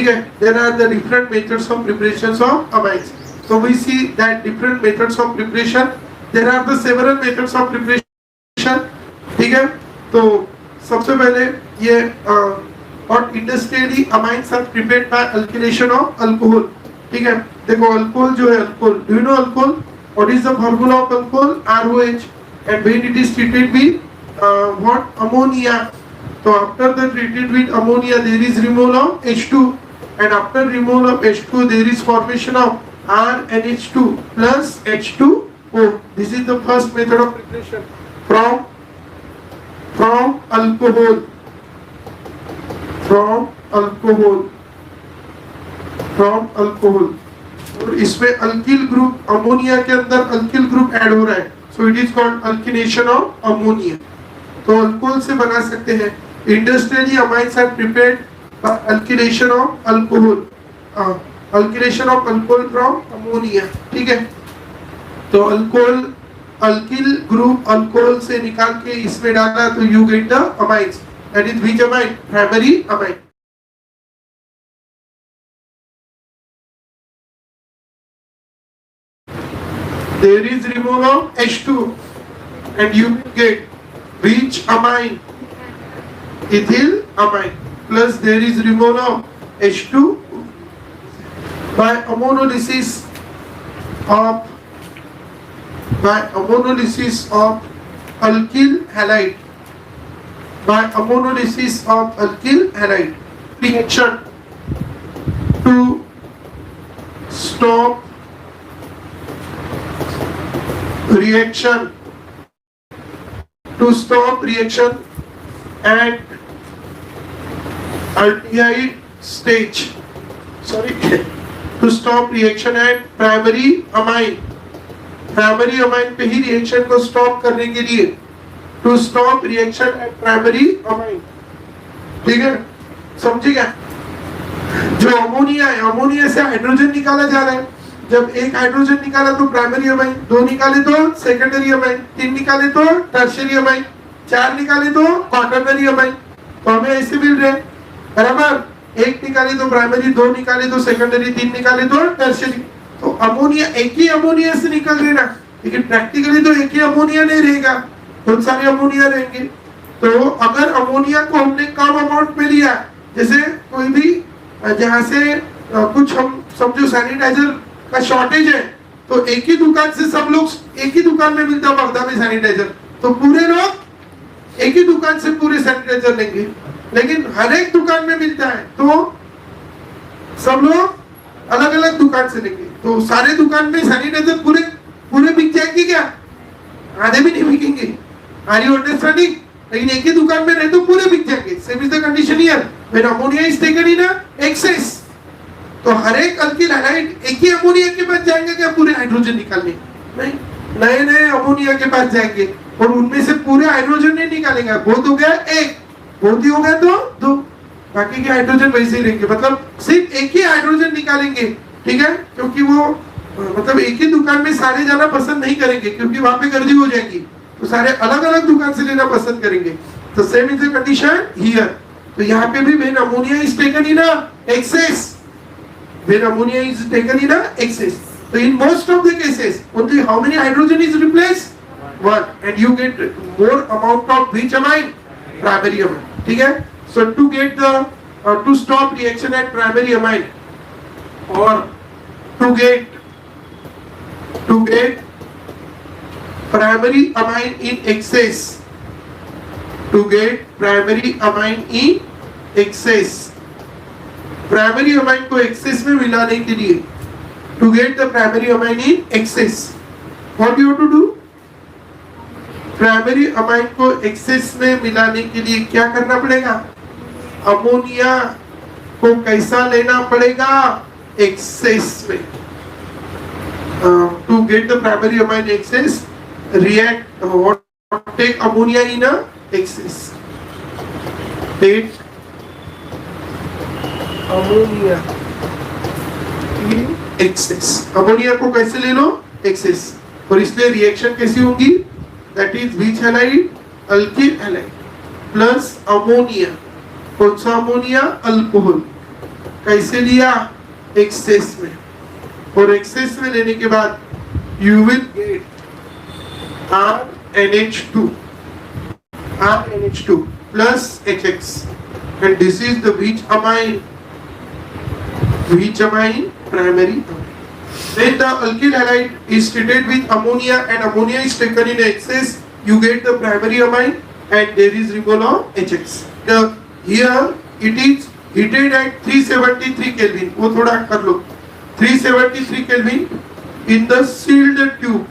ठीक है. There are the different methods of preparations of amines. So we see that different methods of preparation. There are the several methods of preparation. ठीक है. तो सबसे पहले ये और industrially amines are prepared by alkylation of alcohol. ठीक है. देखो अल्कोहल जो है alcohol. Do you know alcohol? What is the formula of alcohol? ROH. And when it is treated with what? Ammonia. So after the treated with ammonia, there is removal of H2, and after removal of H2, there is formation of RNH2 plus H2O. This is the first method of preparation from alcohol. और इसमें alkyl group ammonia के अंदर alkyl group add हो रहा है. So it is called alkylation of ammonia. तो alcohol से बना सकते हैं. Industrially amines are prepared by alkylation of alcohol. Alkylation of alcohol from ammonia. ठीक है. तो अल्कोहल अल्किल ग्रुप अल्कोहल से निकाल के इसमें डाला तो you get the amines. That is which amine? Primary amine. There is removal of H2 and you get which amine? Ethyl amine. Plus there is removal of H2 by ammonolysis of alkyl halide. By ammonolysis of alkyl halide. Reaction to stop reaction at aldehyde stage. To stop reaction at primary amine. Primary amine पे ही reaction को stop करने के लिए to stop reaction at primary amine. ठीक है. समझे क्या? जो अमोनिया है अमोनिया से हाइड्रोजन निकाला जा रहा है. जब एक हाइड्रोजन निकाला तो प्राइमरी अमाइन, दो निकाले तो सेकेंडरी अमाइन, तीन निकाले तो टर्शियरी अमाइन, चार निकाले तो क्वाटरनरी अमाइन. तो हमें ऐसे मिल रहे बराबर. एक निकाले तो प्राइमरी, दो निकाले तो सेकेंडरी, तीन निकाले तो टर्शियरी. तो अमोनिया एक ही अमोनिया से निकल रहे ना. लेकिन प्रैक्टिकली तो एक ही अमोनिया नहीं रहेगा, बहुत सारे अमोनिया रहेंगे. तो अगर अमोनिया को हमने कम अमाउंट में लिया, जैसे कोई भी जहाँ से कुछ हम समझो सैनिटाइजर का शॉर्टेज है, तो एक ही दुकान से सब लोग एक ही दुकान में मिलता है बगदा में सैनिटाइजर, तो पूरे लोग एक ही दुकान से पूरे सैनिटाइजर लेंगे. लेकिन हर एक दुकान में मिलता है तो सब लोग अलग अलग दुकान से लेंगे. तो सारे दुकान में सैनिटाइजर पूरे बिक जाएंगे क्या? आधे भी नहीं बिकेंगे. Are you understanding? लेकिन एक ही दुकान में रहे तो पूरे बिक जाएंगे. Same is the condition here when ammonia is taken in excess. तो हर एक अल्किल हैलाइड एक ही अमोनिया के पास जाएंगे क्या पूरे हाइड्रोजन निकालने? नहीं, नए नए अमोनिया के पास जाएंगे और उनमें से पूरे हाइड्रोजन नहीं निकालेंगे. बहुत हो गया एक, बहुत ही हो गया तो दो, बाकी के हाइड्रोजन वैसे ही रहेंगे. मतलब सिर्फ एक ही हाइड्रोजन निकालेंगे. ठीक है. क्योंकि वो मतलब एक ही दुकान में सारे जाना पसंद नहीं करेंगे, क्योंकि वहां पे गर्दी हो जाएगी. तो सारे अलग अलग दुकान से लेना पसंद करेंगे. तो same is the condition here. तो यहाँ पे भी when ammonia is taken in excess, when ammonia is taken in excess, so in most of the cases only how many hydrogen is replaced? One. And you get more amount of which amine? Primary amine. ठीक है. So to get the to stop reaction at primary amine or to get primary amine in excess, to get primary amine in excess, primary amine को excess में मिलाने के लिए, to get the primary amine in excess, what you to do? Primary amine को excess में मिलाने के लिए क्या करना पड़ेगा? अमोनिया को कैसा लेना पड़ेगा? एक्सेस में. To get the primary amine excess, react take ammonia in excess. Take ammonia in excess. Ammonia को कैसे ले लो? एक्सेस. और इसलिए रिएक्शन कैसी होगी? That is which halide? Alkyl halide plus ammonia. कौन सा अमोनिया? अल्कोहल. कैसे लिया? एक्सेस में, और एक्सेस में लेने के बाद you will get RNH2 plus HX, and this is the which amine primary. When the alkyl halide is treated with ammonia and ammonia is taken in excess, you get the primary amine and there is removal of HX. Here it is heated at 373 Kelvin. वो थोड़ा कर लो. 373 Kelvin in the sealed tube.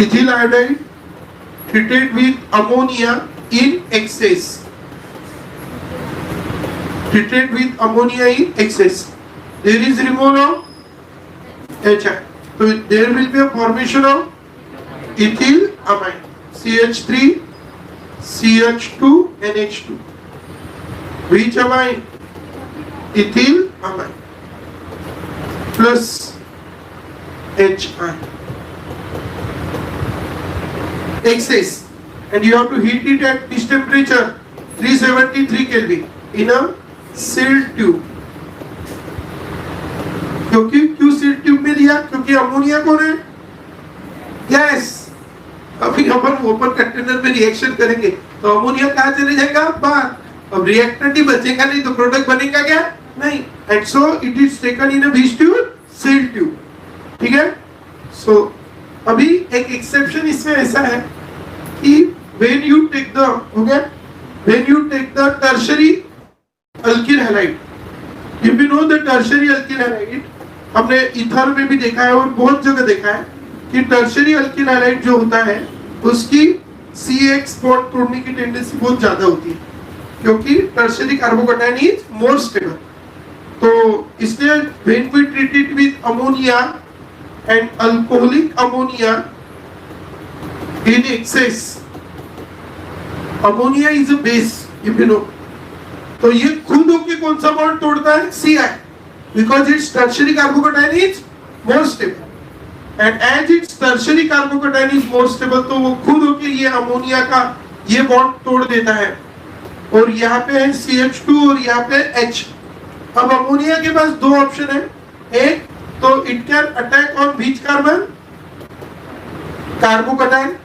Ethyl iodide treated with ammonia in excess. There is removal of HI. So there will be a formation of ethyl amine, CH3, CH2, NH2. Which amine? Ethyl amine plus HI. Excess, and you have to heat it at this temperature, 373 Kelvin, in a sealed tube. क्यों sealed tube में लिया? क्योंकि ammonia कौन है? Gas. अभी अपन open container में reaction करेंगे तो अमोनिया कहाँ चले जाएगा? बाहर. अब रिएक्टेंट ही बचेगा नहीं तो प्रोडक्ट बनेगा क्या? नहीं. And so it is taken in a which tube? Sealed tube. ठीक है. सो अभी एक एक्सेप्शन इसमें ऐसा है कि when you take the tertiary alkyl halide, if you know the tertiary alkyl halide, हमने ईथर में भी देखा है और बहुत जगह देखा है कि टर्शियरी अल्किल हैलाइड जो होता है उसकी CX बॉन्ड तोड़ने की टेंडेंसी बहुत ज्यादा होती है क्योंकि tertiary carbocation is more stable. तो इसलिए when we treat it with ammonia and alcoholic ammonia in excess, ammonia is a base, if you know. तो ये खुद होके कौन सा बॉन्ड तोड़ता है? CI, because its tertiary carbocation is more stable, and as its tertiary carbocation is more stable, तो वो खुद होके ये अमोनिया का ये बॉन्ड तोड़ देता है. और यहाँ पे है CH2 और यहाँ पे H. अब अमोनिया के पास दो ऑप्शन है. एक तो it can attack on which carbon? Carbocation.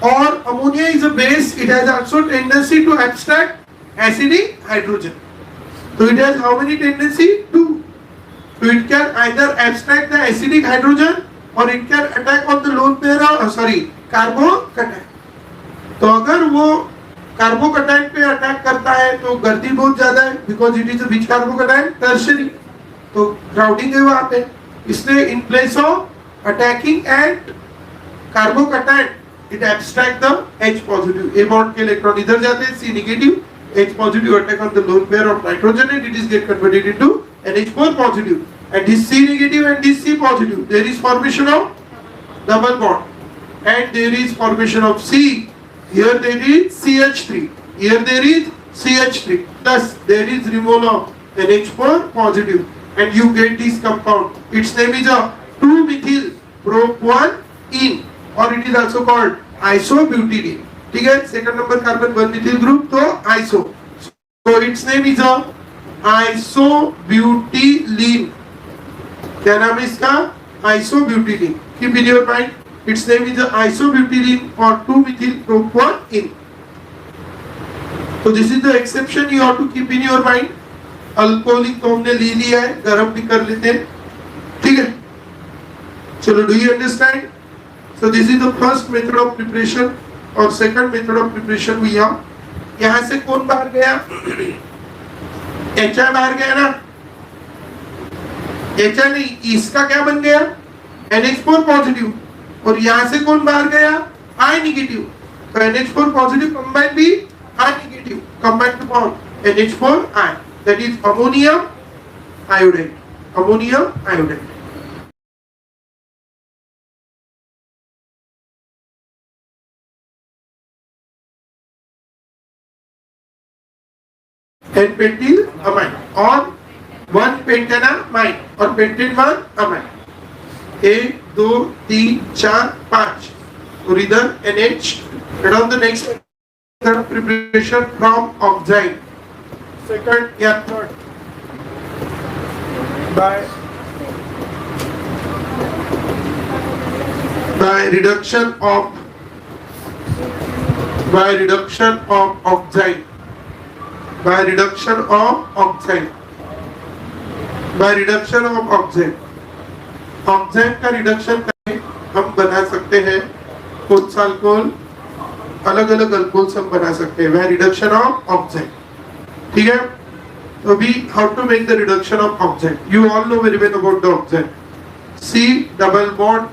Or ammonia is a base, it has also tendency to abstract acidic hydrogen. So it has how many tendency? Two. So it can either abstract the acidic hydrogen or it can attack on the lone pair of carbocation. तो अगर वो carbocation पे attack करता है तो गर्दी बहुत ज्यादा है because it is a which carbocation? Tertiary. तो क्राउडिंग है वहाँ पे. इसलिए in place of attacking at carbocation, it abstract the H positive. A bond के इलेक्ट्रॉन इधर जाते हैं, C negative, H positive attack on the lone pair of nitrogen and it is get converted into NH4 positive. And this C negative and this C positive, there is formation of double bond. And there is formation of C. Here there is CH3. Here there is CH3. Thus there is removal of NH4 positive. And you get this compound. Its name is a 2-methyl prop-1-ene, or it is also called isobutylene. ठीक है. Second number carbon 1-methyl group तो iso. So its name is a isobutylene. क्या नाम है इसका? Isobutylene. Keep in your mind. Its name is a isobutylene or 2-methyl prop-1-ene. So this is the exception you have to keep in your mind. Alcoholic तो हमने ले लिया है, गरम भी कर लेते हैं. ठीक है. चलो, do you understand? So this is the first method of preparation or second method of preparation we have. यहाँ से कौन बाहर गया? HI बाहर गया ना? HI नहीं, इसका क्या बन गया? NH4 positive. और यहाँ से कौन बाहर गया? I negative. तो NH4 पॉजिटिव combined भी I negative combined to form NH4I. That is ammonium iodide. Ammonium iodide. And pentyl amine or 1 pentanamine or pentanone amine. 1 2 3 4 5 और इधर NH and on the next preparation from oxide second या third by reduction of oxide by reduction of oxide oxide का reduction करके हम बना सकते हैं कुछ अल्कोहल, अलग अलग अल्कोहल्स हम बना सकते हैं बाय रिडक्शन ऑफ ऑक्साइड. ठीक है, तो अभी how to make the reduction of oxide. You all know very well about the oxide. C double bond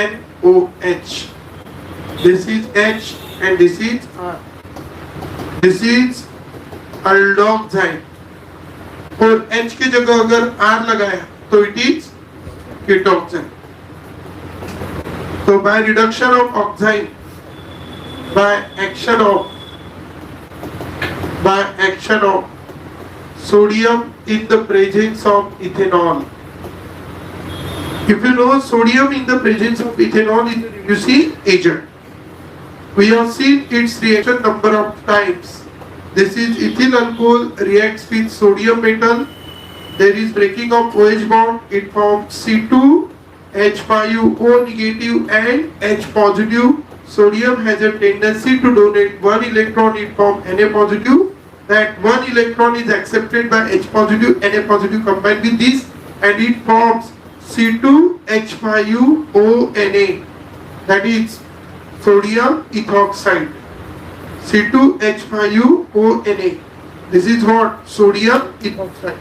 NOH. This is H and this is R. This is aldoxide. और H की जगह अगर R लगाया तो it is ketoxide. So by reduction of oxide, by action of sodium in the presence of ethanol. If you know sodium in the presence of ethanol is a reducing agent. We have seen its reaction number of times. This is ethyl alcohol reacts with sodium metal. There is breaking of OH bond. It forms C2H5O negative and H positive. Sodium has a tendency to donate one electron. It forms Na positive. That one electron is accepted by H positive, Na positive combined with this, and it forms C2H5ONA. That is sodium ethoxide. C2H5ONA. This is what? Sodium ethoxide.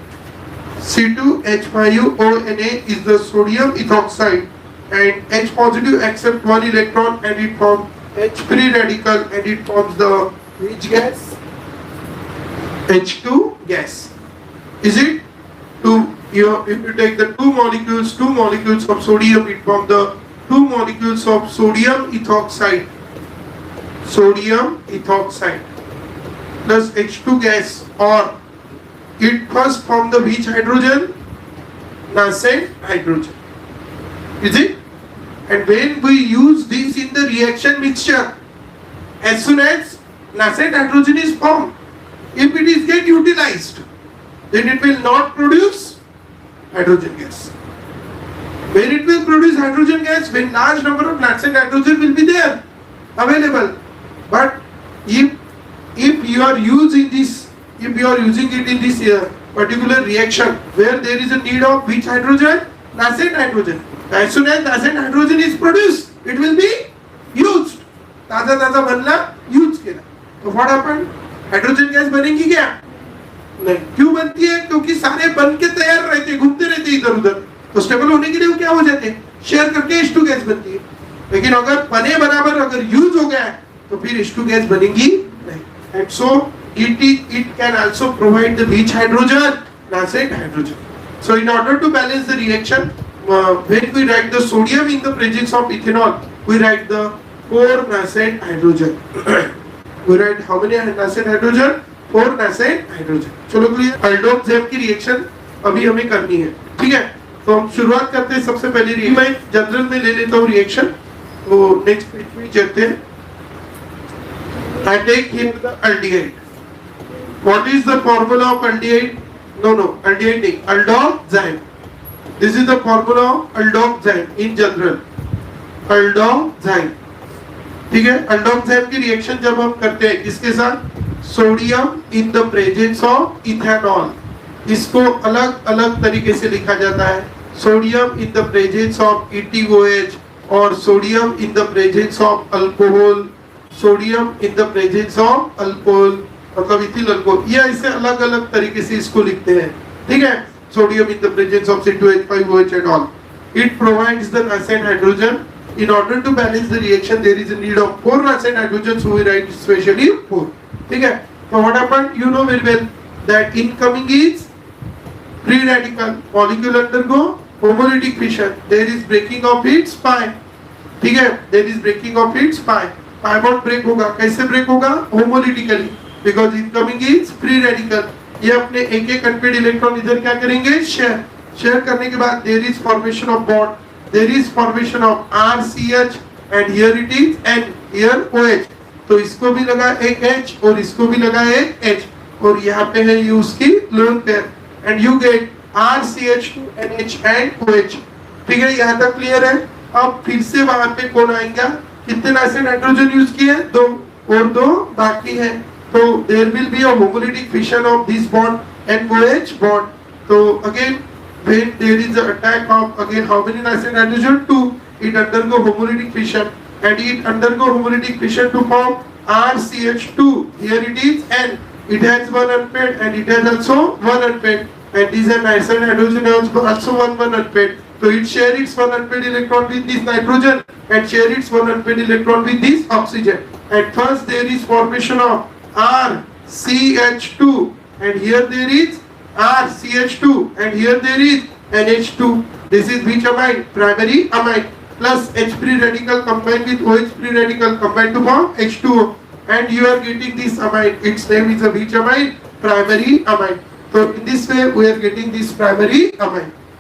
C2H5ONA is the sodium ethoxide, and H positive accept one electron and it forms H free radical, and it forms the which gas? H2 gas. Is it? If you take the two molecules of sodium, it forms the two molecules of sodium ethoxide plus H2 gas, or it first form the which hydrogen? Nascent hydrogen. Is it? And when we use this in the reaction mixture, as soon as nascent hydrogen is formed, if it is get utilized, then it will not produce hydrogen gas. When it will produce hydrogen gas, when large number of nascent hydrogen will be there available. But if you are using it in this particular reaction where there is a need of which hydrogen? Nascent hydrogen. As soon as nascent hydrogen is produced, it will be used. ताजा बनना, use केला. तो what happened? Hydrogen gas बनेगी क्या? नहीं. क्यों बनती है? क्योंकि सारे बन के तैयार रहते, घूमते रहते इधर उधर. तो स्टेबल होने के लिए वो क्या हो जाते हैं? शेयर करके H2 गैस बनती है. लेकिन अगर बने बराबर अगर यूज हो गया तो फिर H2 गैस बनेगी नहीं. And so it can also provide the which hydrogen? Nascent hydrogen. So in order to balance the reaction, when we write the sodium in the presence of ethanol, we write the 4 nascent hydrogen. We write how many nascent hydrogen? 4 nascent hydrogen. चलो clear. अल्डोक्सेम की reaction अभी हमें करनी है. ठीक है, तो हम शुरुआत करते हैं. सबसे पहले मैं जनरल में ले लेता हूँ रिएक्शन. तो नेक्स्ट पेज में चलते हैं. I take here the aldehyde. What is the formula of aldehyde? No, aldehyde नहीं, aldoxime. This is the formula of aldoxime in general. Aldoxime. ठीक है, aldoxime की रिएक्शन जब हम करते हैं इसके साथ sodium in the presence of ethanol, इसको अलग अलग तरीके से लिखा जाता है. Sodium in the presence of ETOH और sodium in the presence of alcohol, sodium in the presence of alcohol मतलब इथिल अल्कोहल, या इसे अलग अलग तरीके से इसको लिखते हैं. ठीक है, sodium in the presence of C2H5OH and all. It provides the nascent hydrogen. In order to balance the reaction, there is a need of 4 nascent hydrogens, so we write specially 4. ठीक है, so what happened? You know very well that incoming is free radical. Molecule undergo homolytic fission. There is breaking of its pi. ठीक है, there is breaking of its pi. Pi bond break होगा. कैसे break होगा? Homolytically. Because incoming is free radical. ये अपने एक unpaired electron इधर क्या करेंगे? शेयर करने के बाद there is formation of bond. there is formation of RCH and here it is and here OH. तो इसको भी लगा एक H और इसको भी लगा एक H और यहाँ पे है ये उसकी lone pair and you get RCH2 NH and OH. ठीक है, यहाँ तक क्लियर है. अब फिर से वहां पे कौन आएगा? कितने ऐसे नाइट्रोजन यूज किए? 2 और 2 बाकी है. तो there will be a homolytic fission of this bond and OH bond. So again when there is an attack of again how many nitrogen nitrogen 2, it undergo homolytic fission and it undergo homolytic fission to form RCH2. Here it is and it has one unpaired and it has also one unpaired and these are nitrogen hydrogen also one unpaired. So it share its one unpaired electron with this nitrogen and share its one unpaired electron with this oxygen. At first there is formation of RCH2 and here there is RCH2 and here there is NH2. This is which amine? Primary amine plus H free radical combined with OH free radical combined to form H2O and you are getting this amine. Its name is a which amine? Primary amine. So in this way we are getting this primary amine.